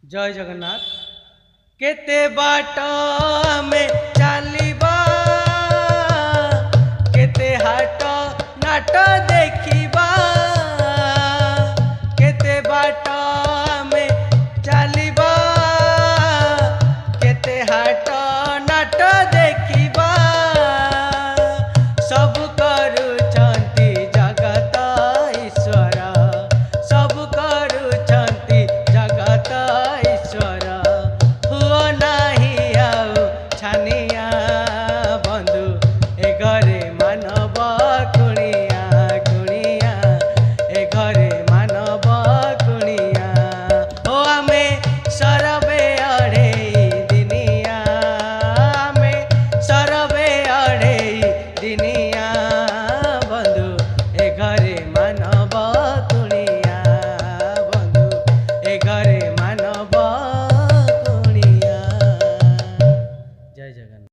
जय जगन्नाथ। केते बाट में चलिबा, केते हाट नाट देखिबा, केते बाट में चलिबा, केते हाट नाट देखिबा। सब करुछंती जगत ईश्वर, सब करुछंती जगत ईश्वर। हुओ नाही आउ छानिया बंधु, ए घरे मानव कुणिया कुणिया, ए घरे मानव कुणिया। ओ आमे सरबे अड़े दिनिया, आमे सरबे अड़े दिनिया बंधु, ए घरे मानव कुणिया बंधु, ए घरे मानव कुणिया। जय जगन्नाथ।